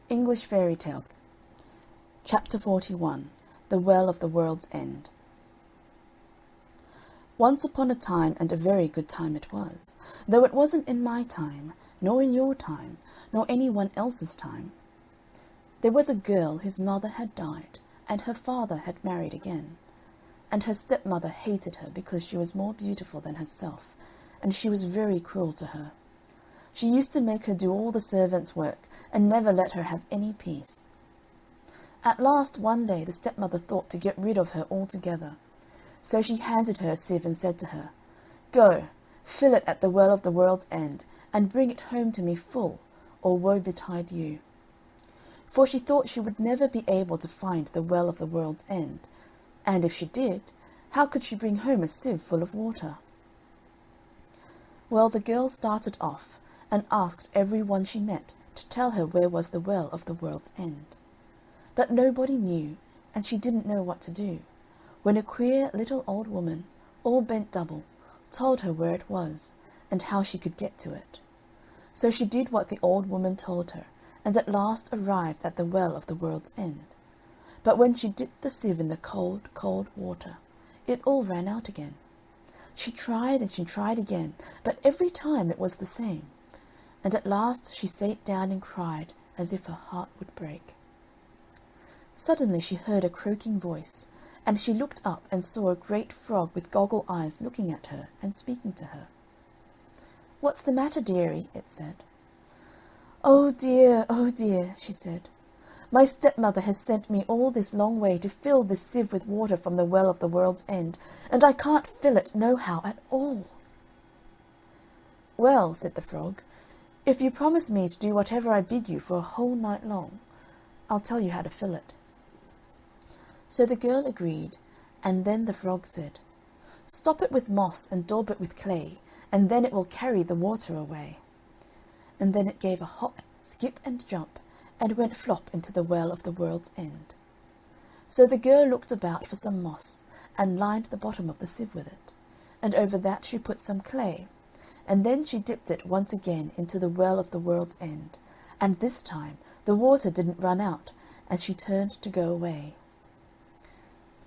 English Fairy Tales. Chapter 41. The Well of the World's End. Once upon a time, and a very good time it was, though it wasn't in my time, nor in your time, nor anyone else's time. There was a girl whose mother had died, and her father had married again. And her stepmother hated her because she was more beautiful than herself, and she was very cruel to her. She used to make her do all the servants' work, and never let her have any peace. At last one day the stepmother thought to get rid of her altogether. So she handed her a sieve and said to her, "Go, fill it at the well of the world's end, and bring it home to me full, or woe betide you." For she thought she would never be able to find the well of the world's end, and if she did, how could she bring home a sieve full of water? Well, the girl started off, and asked every one she met to tell her where was the well of the world's end. But nobody knew, and she didn't know what to do, when a queer little old woman, all bent double, told her where it was, and how she could get to it. So she did what the old woman told her, and at last arrived at the well of the world's end. But when she dipped the sieve in the cold, cold water, it all ran out again. She tried and she tried again, but every time it was the same. And at last she sate down and cried as if her heart would break. Suddenly she heard a croaking voice, and she looked up and saw a great frog with goggle eyes looking at her and speaking to her. "What's the matter, dearie?" it said. Oh dear," she said. "My stepmother has sent me all this long way to fill this sieve with water from the well of the world's end, and I can't fill it nohow at all." "Well," said the frog, "if you promise me to do whatever I bid you for a whole night long, I'll tell you how to fill it." So the girl agreed, and then the frog said, "Stop it with moss and daub it with clay, and then it will carry the water away." And then it gave a hop, skip, and jump, and went flop into the well of the world's end. So the girl looked about for some moss, and lined the bottom of the sieve with it, and over that she put some clay, and then she dipped it once again into the well of the world's end, and this time the water didn't run out, and she turned to go away.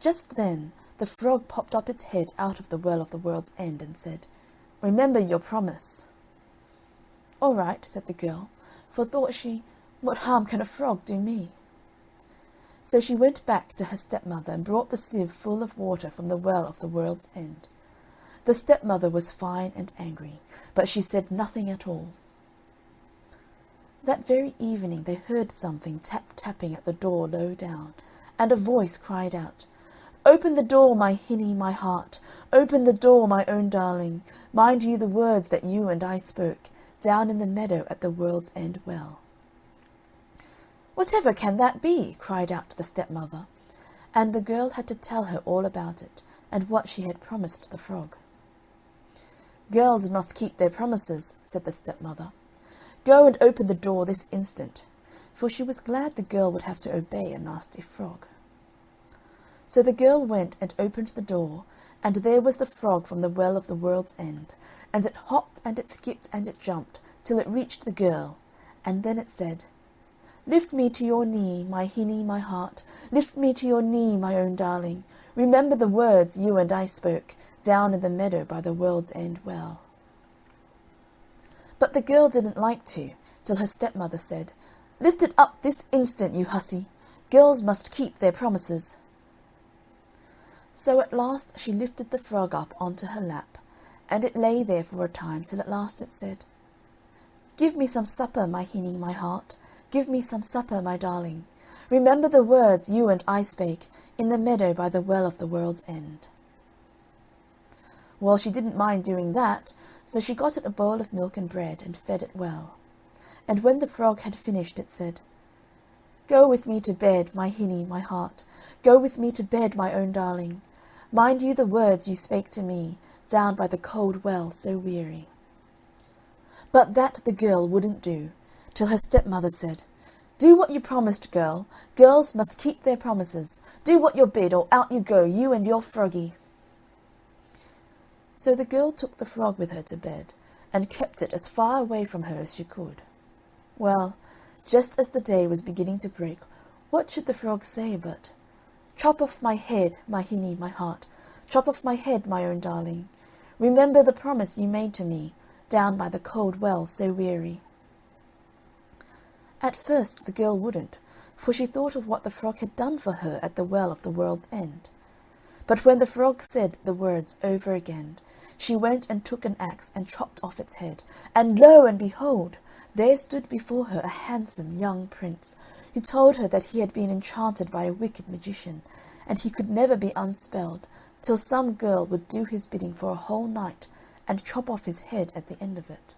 Just then the frog popped up its head out of the well of the world's end and said, "Remember your promise." "All right," said the girl, for thought she, "What harm can a frog do me?" So she went back to her stepmother and brought the sieve full of water from the well of the world's end. The stepmother was fine and angry, but she said nothing at all. That very evening they heard something tap-tapping at the door low down, and a voice cried out, "Open the door, my hinny, my heart, open the door, my own darling, mind you the words that you and I spoke, down in the meadow at the world's end well." "Whatever can that be?" cried out the stepmother, and the girl had to tell her all about it, and what she had promised the frog. "Girls must keep their promises," said the stepmother. "Go and open the door this instant," for she was glad the girl would have to obey a nasty frog. So the girl went and opened the door, and there was the frog from the well of the world's end, and it hopped and it skipped and it jumped till it reached the girl, and then it said, "Lift me to your knee, my hinny, my heart, lift me to your knee, my own darling, remember the words you and I spoke, down in the meadow by the world's end well." But the girl didn't like to, till her stepmother said, "Lift it up this instant, you hussy. Girls must keep their promises." So at last she lifted the frog up onto her lap, and it lay there for a time till at last it said, "Give me some supper, my hinny, my heart, give me some supper, my darling. Remember the words you and I spake, in the meadow by the well of the world's end." Well, she didn't mind doing that, so she got it a bowl of milk and bread, and fed it well. And when the frog had finished, it said, "Go with me to bed, my hinny, my heart, go with me to bed, my own darling. Mind you the words you spake to me, down by the cold well so weary." But that the girl wouldn't do, till her stepmother said, "Do what you promised, girl. Girls must keep their promises. Do what you're bid, or out you go, you and your froggy." So the girl took the frog with her to bed, and kept it as far away from her as she could. Well, just as the day was beginning to break, what should the frog say but, "Chop off my head, my hinny, my heart, chop off my head, my own darling. Remember the promise you made to me, down by the cold well so weary." At first the girl wouldn't, for she thought of what the frog had done for her at the Well of the World's End. But when the frog said the words over again, she went and took an axe and chopped off its head, and lo and behold! There stood before her a handsome young prince, who told her that he had been enchanted by a wicked magician, and he could never be unspelled till some girl would do his bidding for a whole night, and chop off his head at the end of it.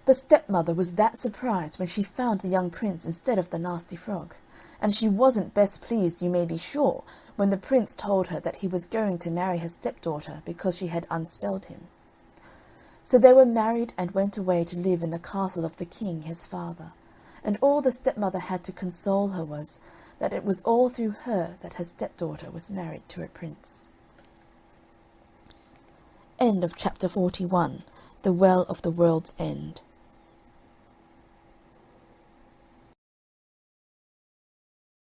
The stepmother was that surprised when she found the young prince instead of the nasty frog, and she wasn't best pleased, you may be sure, when the prince told her that he was going to marry her stepdaughter because she had unspelled him. So they were married and went away to live in the castle of the king his father, and all the stepmother had to console her was that it was all through her that her stepdaughter was married to a prince. End of chapter 41. The Well of the World's End.